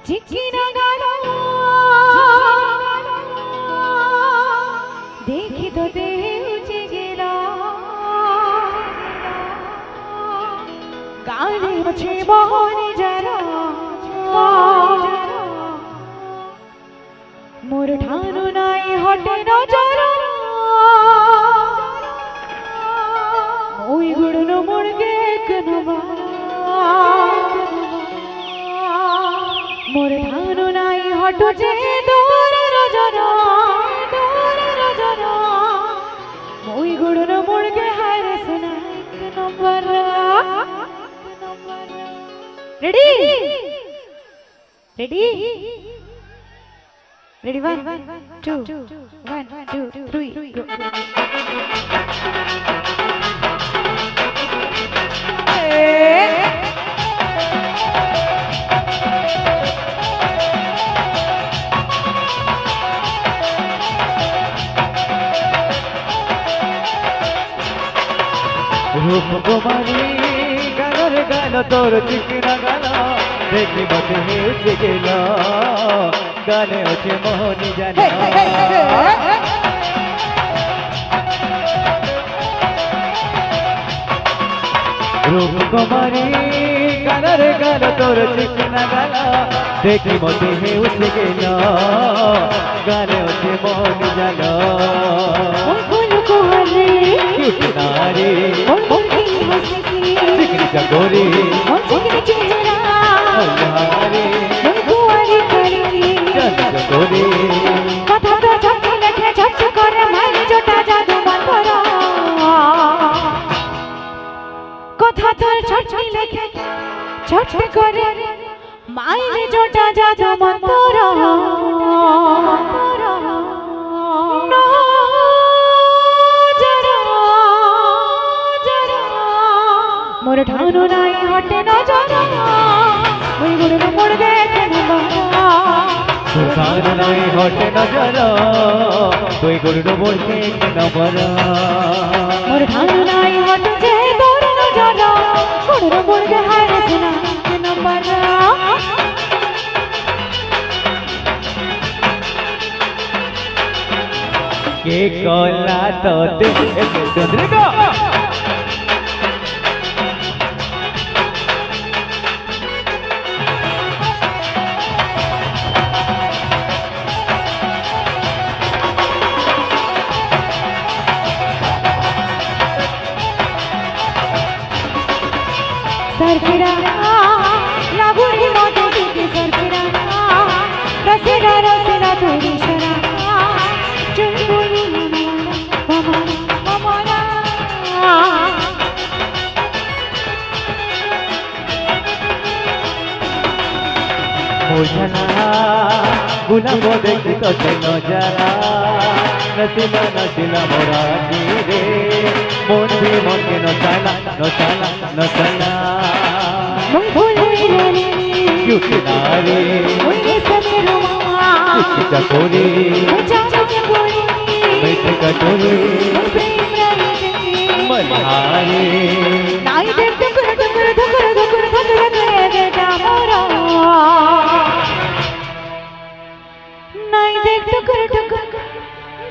चिकिना गाना देखी तो देउचे गेला गाने मछे बहनी जरा मोर ठानु नाई हटे न जरा ओई गुड़नो मुड़गे कनवा मोर ठानु नाई हटो जे दूर रजना ओई गुड़नो मुड़गे हाय सुना एक नंबर रेडी रेडी रेडी 1 2 1 2 3 रूप कुमारी गानर गान तोर चिकना गाना देखी मते हेउचे गेला गाने अच्छे मोहनी जाना रूप कुमारी गानर गान तोर चिकना गाना देखी मते हेउचे गेला गाने अच्छे मोहनी जाना नारी चिकनी चकोरी चकोरी कथा तो छट लेखे छट करे मारी जोटा जादू मंतर कथा तो छट लेखे छट करे मारी जोटा जादू मंतर मोर ठानु नाई हटे न जरा ओई गुड़नो मुड़गे कनवा ठानु नाई हटे न जरा ओई गुड़नो मुड़गे कनवा मोर ठानु नाई हटे जे दूर न जरा गुड़नो मुड़गे हाय सुना कनवा के कोला तो दे चंद्रिका सरफिरा लागुरी मोटे की सरफिरा रसेरा रसेरा तोरी शरा चुंबुनी मामा मामा मोजना गुलाब देखी तो न जरा नसीला मोरा रे मन भी मन के न चला मन भूले रे क्योंकि नारी ओए समेरो मामा चकोरी चकोरी बैठ कटोरी प्रेम रही मल्हारी नाई देख धुकर बेटा मोरा नाई देख धुकर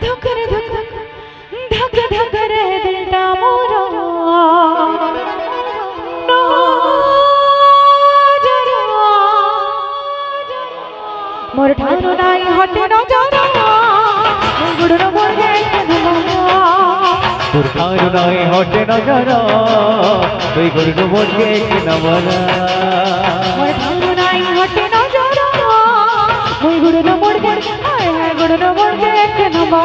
धक रे बेटा मोरा मोर ठानु नाई हटे न जरा गुड़नो मुड़गे कनवा তোর ঠাनु नाई हटे न जरा ओई गुड़नो मुड़गे कनवा मोर ठानु नाई हटे न जरा ओई गुड़नो मुड़गे हाय गुड़नो मुड़गे कनवा